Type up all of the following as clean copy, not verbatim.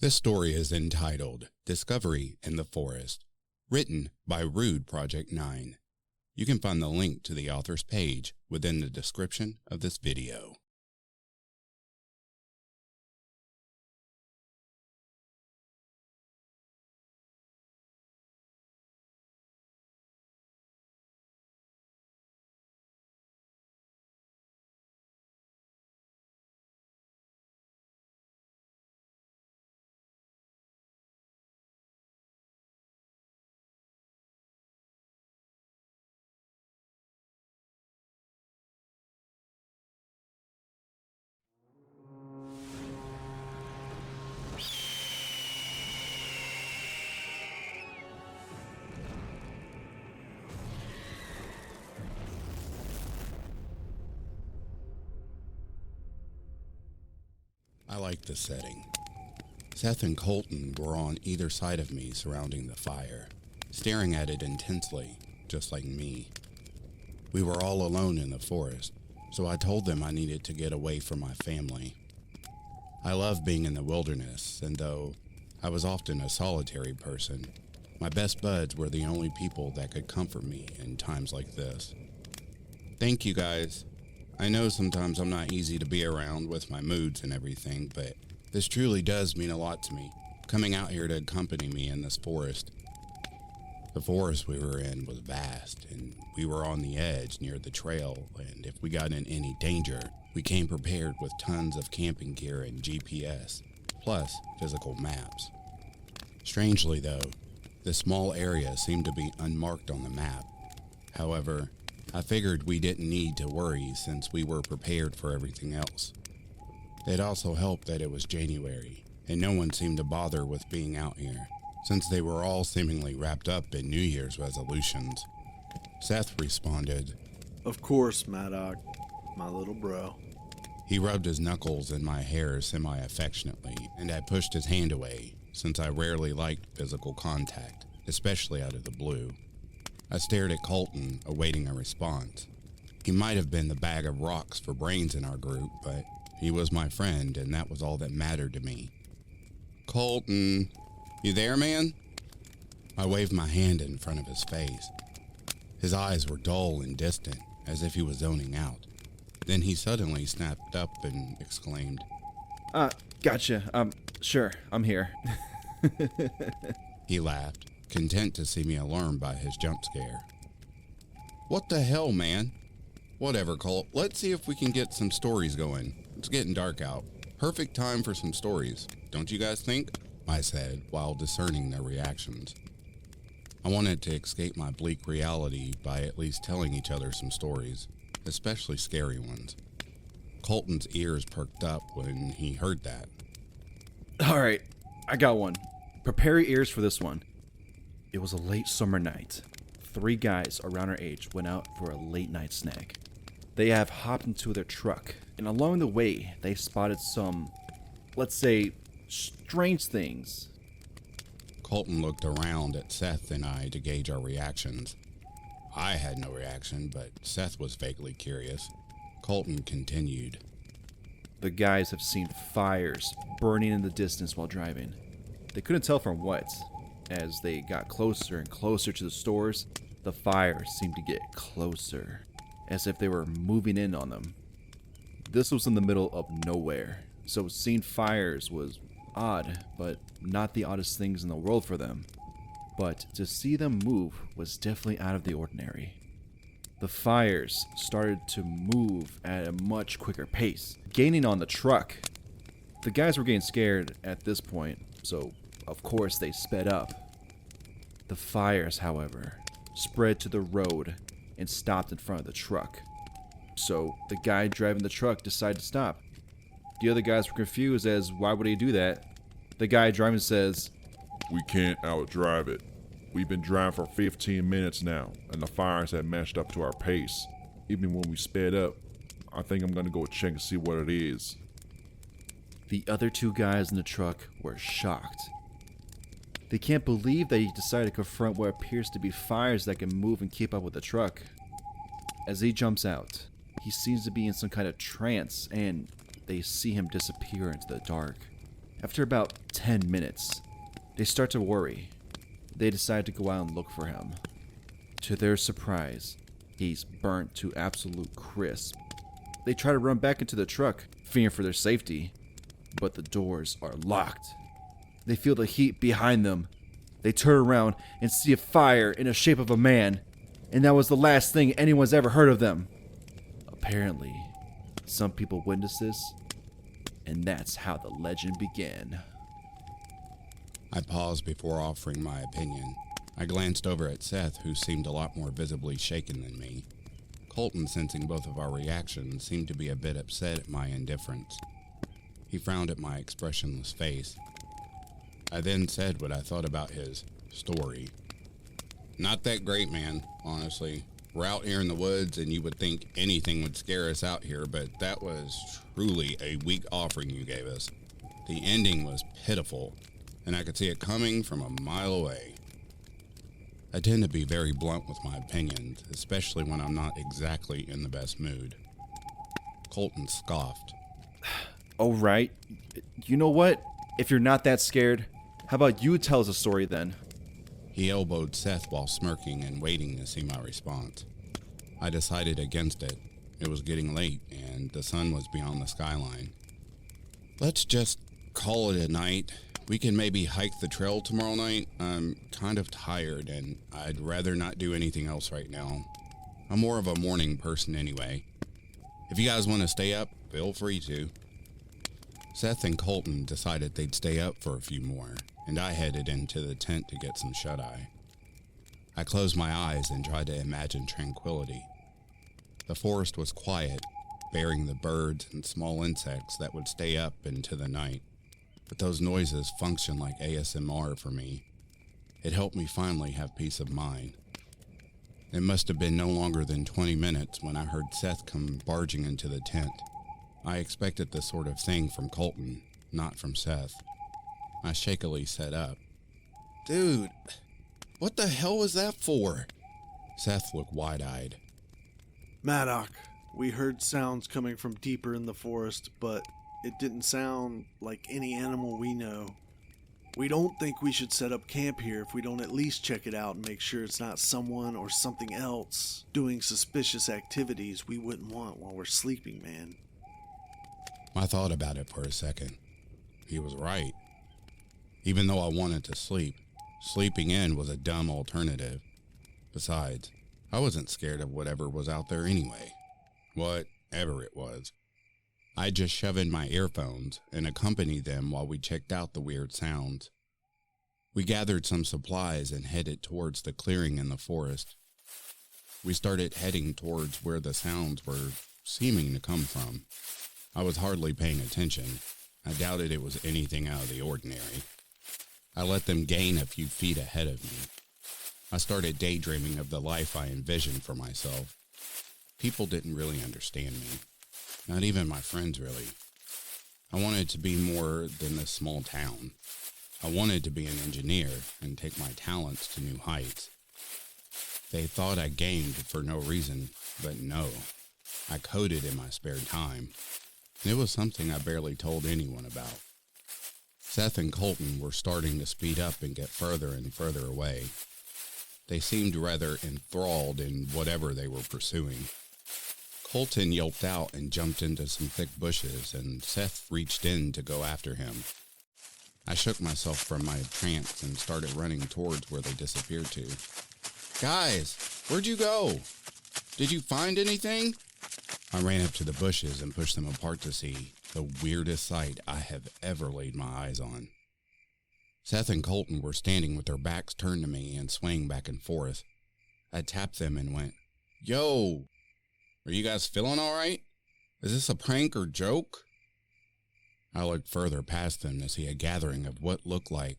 This story is entitled Discovery in the Forest, written by Rude Project 9. You can find the link to the author's page within the description of this video. I like the setting. Seth and Colton were on either side of me surrounding the fire, staring at it intensely, just like me. We were all alone in the forest, so I told them I needed to get away from my family. I love being in the wilderness, and though I was often a solitary person, my best buds were the only people that could comfort me in times like this. Thank you guys. I know sometimes I'm not easy to be around with my moods and everything, but this truly does mean a lot to me, coming out here to accompany me in this forest. The forest we were in was vast, and we were on the edge near the trail, and if we got in any danger, we came prepared with tons of camping gear and GPS, plus physical maps. Strangely though, this small area seemed to be unmarked on the map. However, I figured we didn't need to worry since we were prepared for everything else. It also helped that it was January, and no one seemed to bother with being out here, since they were all seemingly wrapped up in New Year's resolutions. Seth responded, "Of course, Maddox, my little bro." He rubbed his knuckles in my hair semi-affectionately, and I pushed his hand away, since I rarely liked physical contact, especially out of the blue. I stared at Colton, awaiting a response. He might have been the bag of rocks for brains in our group, but he was my friend, and that was all that mattered to me. "Colton, you there, man?" I waved my hand in front of his face. His eyes were dull and distant, as if he was zoning out. Then he suddenly snapped up and exclaimed, Gotcha. Sure, I'm here." He laughed, content to see me alarmed by his jump scare. "What the hell, man? Whatever, Colt. Let's see if we can get some stories going. It's getting dark out. Perfect time for some stories, don't you guys think?" I said, while discerning their reactions. I wanted to escape my bleak reality by at least telling each other some stories, especially scary ones. Colton's ears perked up when he heard that. Alright, I got one. Prepare your ears for this one. It was a late summer night. 3 guys around our age went out for a late night snack. They have hopped into their truck, and along the way, they spotted some, let's say, strange things. Colton looked around at Seth and I to gauge our reactions. I had no reaction, but Seth was vaguely curious. Colton continued. The guys have seen fires burning in the distance while driving. They couldn't tell from what. As they got closer and closer to the stores, the fires seemed to get closer, as if they were moving in on them. This was in the middle of nowhere, so seeing fires was odd, but not the oddest things in the world for them. But to see them move was definitely out of the ordinary. The fires started to move at a much quicker pace, gaining on the truck. The guys were getting scared at this point, so of course they sped up. The fires, however, spread to the road and stopped in front of the truck. So the guy driving the truck decided to stop. The other guys were confused as why would he do that? The guy driving says, "We can't outdrive it. We've been driving for 15 minutes now, and the fires have matched up to our pace. Even when we sped up, I think I'm gonna go check and see what it is." The other 2 guys in the truck were shocked. They can't believe that he decided to confront what appears to be fires that can move and keep up with the truck. As he jumps out, he seems to be in some kind of trance, and they see him disappear into the dark After about 10 minutes, they start to worry. They decide to go out and look for him. To their surprise, he's burnt to absolute crisp. They try to run back into the truck, fearing for their safety, but the doors are locked. They feel the heat behind them. They turn around and see a fire in the shape of a man, and that was the last thing anyone's ever heard of them. Apparently, some people witnessed this, and that's how the legend began. I paused before offering my opinion. I glanced over at Seth, who seemed a lot more visibly shaken than me. Colton, sensing both of our reactions, seemed to be a bit upset at my indifference. He frowned at my expressionless face. I then said what I thought about his story. Not that great, man, honestly. We're out here in the woods, and you would think anything would scare us out here, but that was truly a weak offering you gave us. The ending was pitiful, and I could see it coming from a mile away. I tend to be very blunt with my opinions, especially when I'm not exactly in the best mood. Colton scoffed. Oh, right. You know what? If you're not that scared, how about you tell us a story then? He elbowed Seth while smirking and waiting to see my response. I decided against it. It was getting late, and the sun was beyond the skyline. Let's just call it a night. We can maybe hike the trail tomorrow night. I'm kind of tired, and I'd rather not do anything else right now. I'm more of a morning person anyway. If you guys want to stay up, feel free to. Seth and Colton decided they'd stay up for a few more, and I headed into the tent to get some shut-eye. I closed my eyes and tried to imagine tranquility. The forest was quiet, bearing the birds and small insects that would stay up into the night. But those noises functioned like ASMR for me. It helped me finally have peace of mind. It must have been no longer than 20 minutes when I heard Seth come barging into the tent. I expected this sort of thing from Colton, not from Seth. I shakily sat up. Dude, what the hell was that for? Seth looked wide-eyed. Maddox, we heard sounds coming from deeper in the forest, but it didn't sound like any animal we know. We don't think we should set up camp here if we don't at least check it out and make sure it's not someone or something else doing suspicious activities we wouldn't want while we're sleeping, man. I thought about it for a second. He was right. Even though I wanted to sleep, sleeping in was a dumb alternative. Besides, I wasn't scared of whatever was out there anyway. Whatever it was. I just shoved in my earphones and accompanied them while we checked out the weird sounds. We gathered some supplies and headed towards the clearing in the forest. We started heading towards where the sounds were seeming to come from. I was hardly paying attention. I doubted it was anything out of the ordinary. I let them gain a few feet ahead of me. I started daydreaming of the life I envisioned for myself. People didn't really understand me. Not even my friends, really. I wanted to be more than this small town. I wanted to be an engineer and take my talents to new heights. They thought I gamed for no reason, but no. I coded in my spare time. It was something I barely told anyone about. Seth and Colton were starting to speed up and get further and further away. They seemed rather enthralled in whatever they were pursuing. Colton yelped out and jumped into some thick bushes, and Seth reached in to go after him. I shook myself from my trance and started running towards where they disappeared to. Guys, where'd you go? Did you find anything? I ran up to the bushes and pushed them apart to see the weirdest sight I have ever laid my eyes on. Seth and Colton were standing with their backs turned to me and swaying back and forth. I tapped them and went, Yo! Are you guys feeling all right? Is this a prank or joke? I looked further past them to see a gathering of what looked like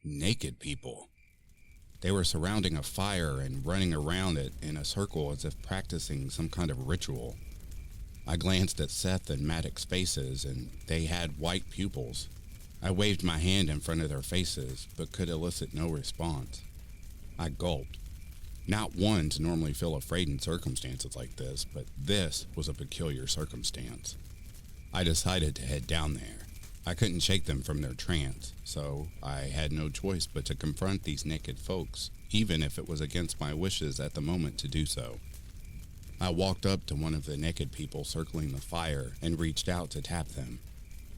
naked people. They were surrounding a fire and running around it in a circle as if practicing some kind of ritual. I glanced at Seth and Maddox's faces, and they had white pupils. I waved my hand in front of their faces, but could elicit no response. I gulped. Not one to normally feel afraid in circumstances like this, but this was a peculiar circumstance. I decided to head down there. I couldn't shake them from their trance, so I had no choice but to confront these naked folks, even if it was against my wishes at the moment to do so. I walked up to one of the naked people circling the fire and reached out to tap them.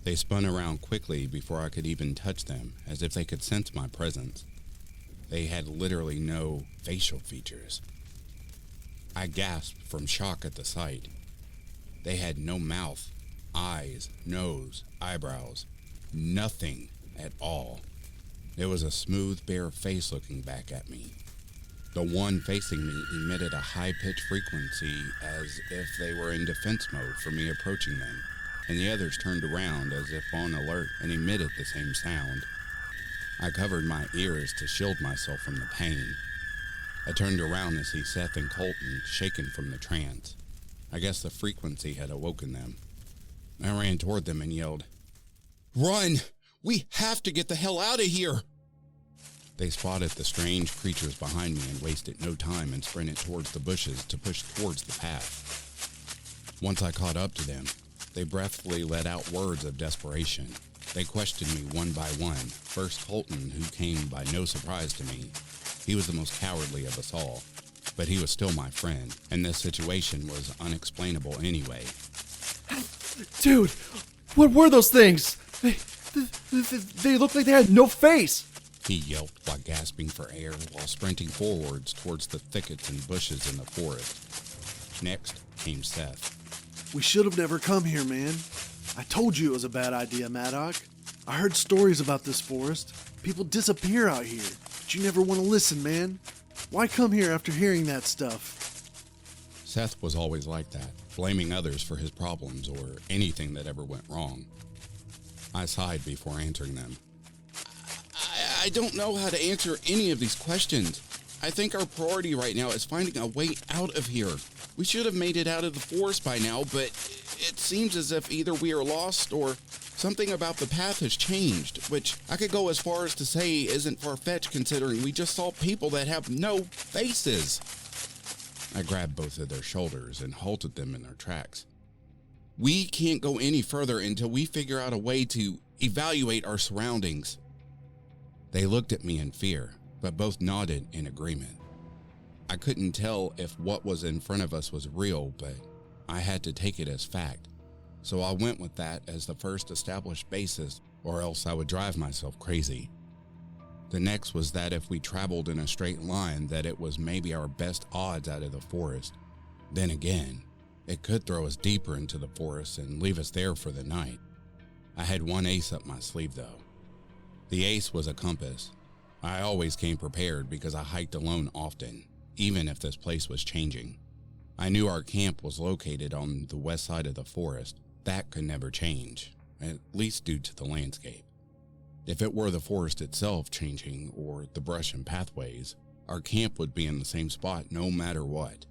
They spun around quickly before I could even touch them, as if they could sense my presence. They had literally no facial features. I gasped from shock at the sight. They had no mouth, eyes, nose, eyebrows, nothing at all. It was a smooth, bare face looking back at me. The one facing me emitted a high-pitched frequency as if they were in defense mode for me approaching them, and the others turned around as if on alert and emitted the same sound. I covered my ears to shield myself from the pain. I turned around to see Seth and Colton shaken from the trance. I guess the frequency had awoken them. I ran toward them and yelled, "Run! We have to get the hell out of here!" They spotted the strange creatures behind me and wasted no time and sprinted towards the bushes to push towards the path. Once I caught up to them, they breathfully let out words of desperation. They questioned me one by one. First Colton, who came by no surprise to me. He was the most cowardly of us all, but he was still my friend, and this situation was unexplainable anyway. Dude, what were those things? They looked like they had no face. He yelped while gasping for air while sprinting forwards towards the thickets and bushes in the forest. Next came Seth. We should have never come here, man. I told you it was a bad idea, Maddock. I heard stories about this forest. People disappear out here, but you never want to listen, man. Why come here after hearing that stuff? Seth was always like that, blaming others for his problems or anything that ever went wrong. I sighed before answering them. I don't know how to answer any of these questions. I think our priority right now is finding a way out of here. We should have made it out of the forest by now, but it seems as if either we are lost or something about the path has changed, which I could go as far as to say isn't far-fetched considering we just saw people that have no faces. I grabbed both of their shoulders and halted them in their tracks. We can't go any further until we figure out a way to evaluate our surroundings. They looked at me in fear, but both nodded in agreement. I couldn't tell if what was in front of us was real, but I had to take it as fact. So I went with that as the first established basis, or else I would drive myself crazy. The next was that if we traveled in a straight line, that it was maybe our best odds out of the forest. Then again, it could throw us deeper into the forest and leave us there for the night. I had one ace up my sleeve though. The ace was a compass. I always came prepared because I hiked alone often, even if this place was changing. I knew our camp was located on the west side of the forest. That could never change, at least due to the landscape. If it were the forest itself changing or the brush and pathways, our camp would be in the same spot no matter what.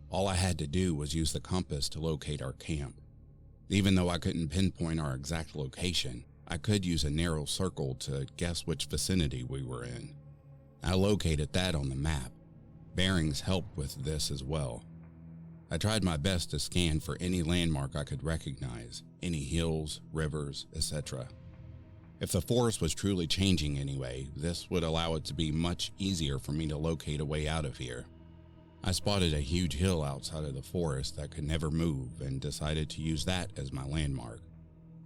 All I had to do was use the compass to locate our camp. Even though I couldn't pinpoint our exact location, I could use a narrow circle to guess which vicinity we were in. I located that on the map. Bearings helped with this as well. I tried my best to scan for any landmark I could recognize, any hills, rivers, etc. If the forest was truly changing anyway, this would allow it to be much easier for me to locate a way out of here. I spotted a huge hill outside of the forest that could never move and decided to use that as my landmark.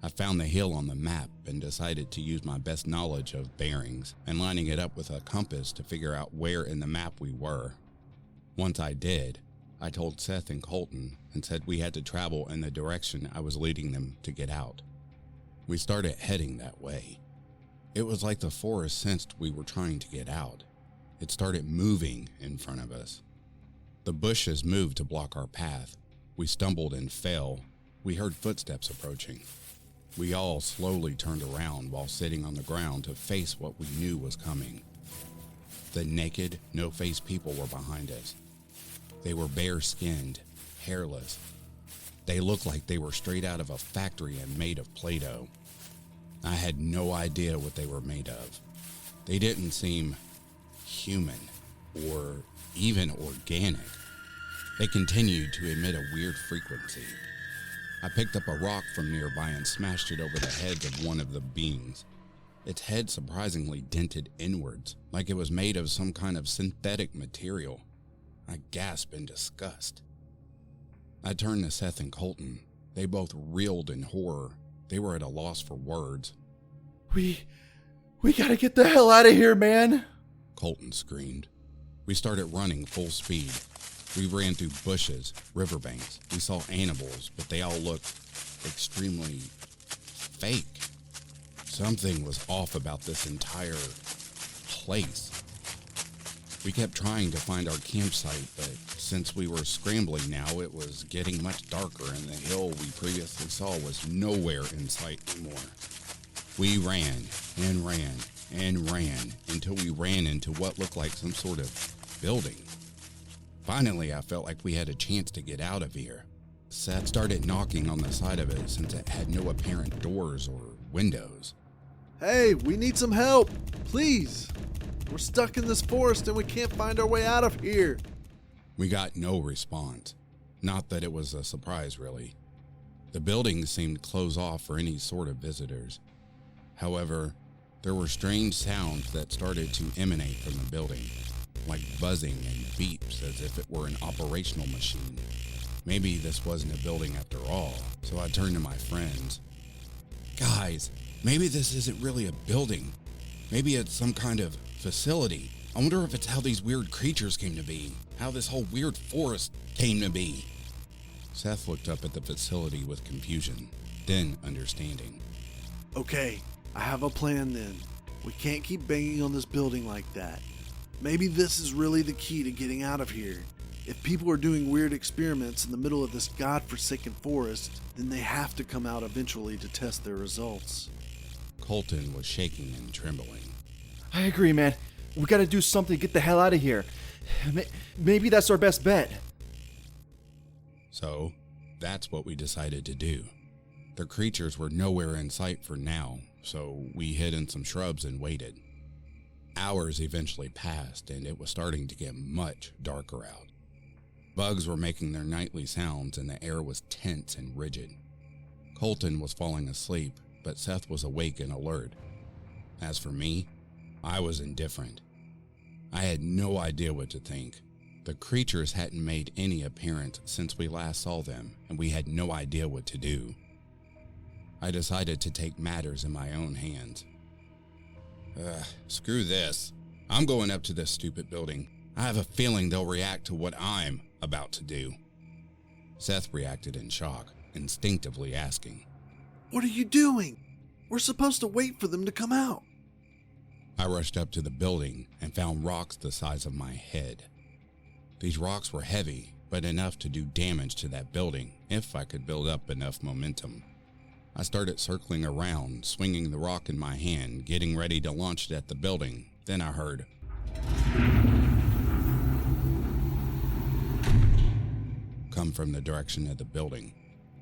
I found the hill on the map and decided to use my best knowledge of bearings and lining it up with a compass to figure out where in the map we were. Once I did, I told Seth and Colton and said we had to travel in the direction I was leading them to get out. We started heading that way. It was like the forest sensed we were trying to get out. It started moving in front of us. The bushes moved to block our path. We stumbled and fell. We heard footsteps approaching. We all slowly turned around while sitting on the ground to face what we knew was coming. The naked, no-face people were behind us. They were bare-skinned, hairless. They looked like they were straight out of a factory and made of Play-Doh. I had no idea what they were made of. They didn't seem human or even organic. They continued to emit a weird frequency. I picked up a rock from nearby and smashed it over the heads of one of the beings. Its head surprisingly dented inwards, like it was made of some kind of synthetic material. I gasped in disgust. I turned to Seth and Colton. They both reeled in horror. They were at a loss for words. We gotta get the hell out of here, man! Colton screamed. We started running full speed. We ran through bushes, riverbanks. We saw animals, but they all looked extremely fake. Something was off about this entire place. We kept trying to find our campsite, but since we were scrambling now, it was getting much darker and the hill we previously saw was nowhere in sight anymore. We ran and ran and ran until we ran into what looked like some sort of building. Finally, I felt like we had a chance to get out of here. Seth started knocking on the side of it since it had no apparent doors or windows. Hey, we need some help, please. We're stuck in this forest and we can't find our way out of here. We got no response. Not that it was a surprise, really. The building seemed closed off for any sort of visitors. However, there were strange sounds that started to emanate from the building, like buzzing and beeps as if it were an operational machine. Maybe this wasn't a building after all, so I turned to my friends. Guys, maybe this isn't really a building. Maybe it's some kind of facility. I wonder if it's how these weird creatures came to be, how this whole weird forest came to be. Seth looked up at the facility with confusion, then understanding. Okay, I have a plan then. We can't keep banging on this building like that. Maybe this is really the key to getting out of here. If people are doing weird experiments in the middle of this godforsaken forest, then they have to come out eventually to test their results. Colton was shaking and trembling. I agree, man. We gotta do something to get the hell out of here. Maybe that's our best bet. So, that's what we decided to do. The creatures were nowhere in sight for now, so we hid in some shrubs and waited. Hours eventually passed, and it was starting to get much darker out. Bugs were making their nightly sounds, and the air was tense and rigid. Colton was falling asleep, but Seth was awake and alert. As for me, I was indifferent. I had no idea what to think. The creatures hadn't made any appearance since we last saw them, and we had no idea what to do. I decided to take matters in my own hands. Screw this. I'm going up to this stupid building. I have a feeling they'll react to what I'm about to do. Seth reacted in shock, instinctively asking, What are you doing? We're supposed to wait for them to come out. I rushed up to the building and found rocks the size of my head. These rocks were heavy, but enough to do damage to that building if I could build up enough momentum. I started circling around, swinging the rock in my hand, getting ready to launch it at the building. Then I heard come from the direction of the building.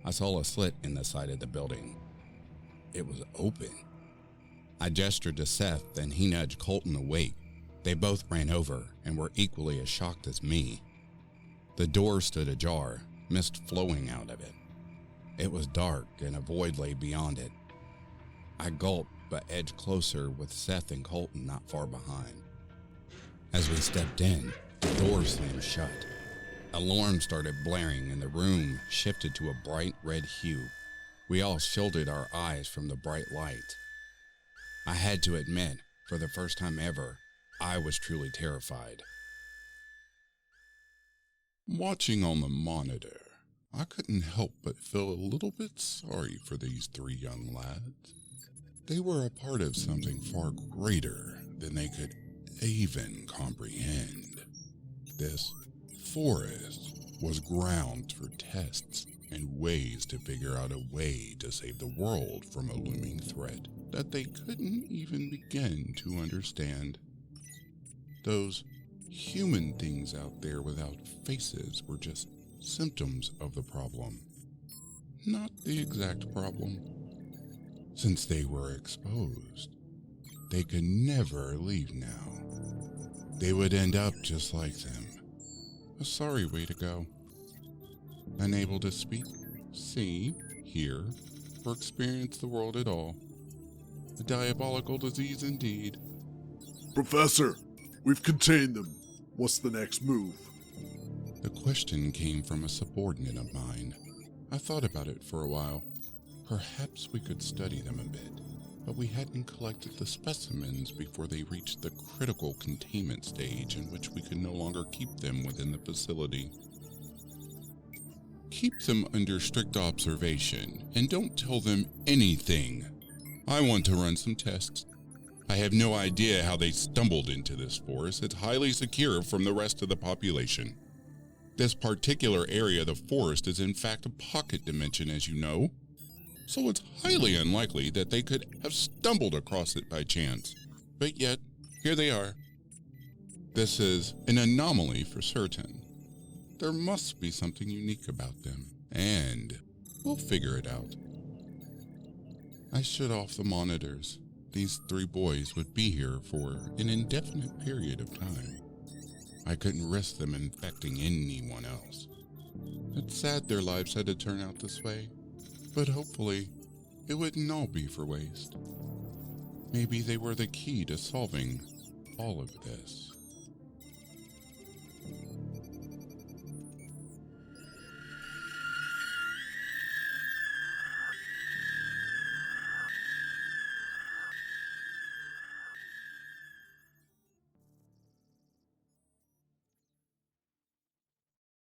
I saw a slit in the side of the building. It was open. I gestured to Seth and he nudged Colton awake. They both ran over and were equally as shocked as me. The door stood ajar, mist flowing out of it. It was dark and a void lay beyond it. I gulped but edged closer with Seth and Colton not far behind. As we stepped in, the door slammed shut. Alarms started blaring and the room shifted to a bright red hue. We all shielded our eyes from the bright light. I had to admit, for the first time ever, I was truly terrified. Watching on the monitor, I couldn't help but feel a little bit sorry for these three young lads. They were a part of something far greater than they could even comprehend. This forest was ground for tests and ways to figure out a way to save the world from a looming threat that they couldn't even begin to understand. Those human things out there without faces were just symptoms of the problem, not the exact problem. Since they were exposed, they could never leave now. They would end up just like them. A sorry way to go. Unable to speak? See? here or experience the world at all. A diabolical disease indeed. Professor, we've contained them. What's the next move? The question came from a subordinate of mine. I thought about it for a while. Perhaps we could study them a bit, but we hadn't collected the specimens before they reached the critical containment stage in which we could no longer keep them within the facility. Keep them under strict observation, and don't tell them anything. I want to run some tests. I have no idea how they stumbled into this forest. It's highly secure from the rest of the population. This particular area of the forest is in fact a pocket dimension, as you know, so it's highly unlikely that they could have stumbled across it by chance. But yet, here they are. This is an anomaly for certain. There must be something unique about them, and we'll figure it out. I shut off the monitors. These 3 boys would be here for an indefinite period of time. I couldn't risk them infecting anyone else. It's sad their lives had to turn out this way, but hopefully it wouldn't all be for waste. Maybe they were the key to solving all of this.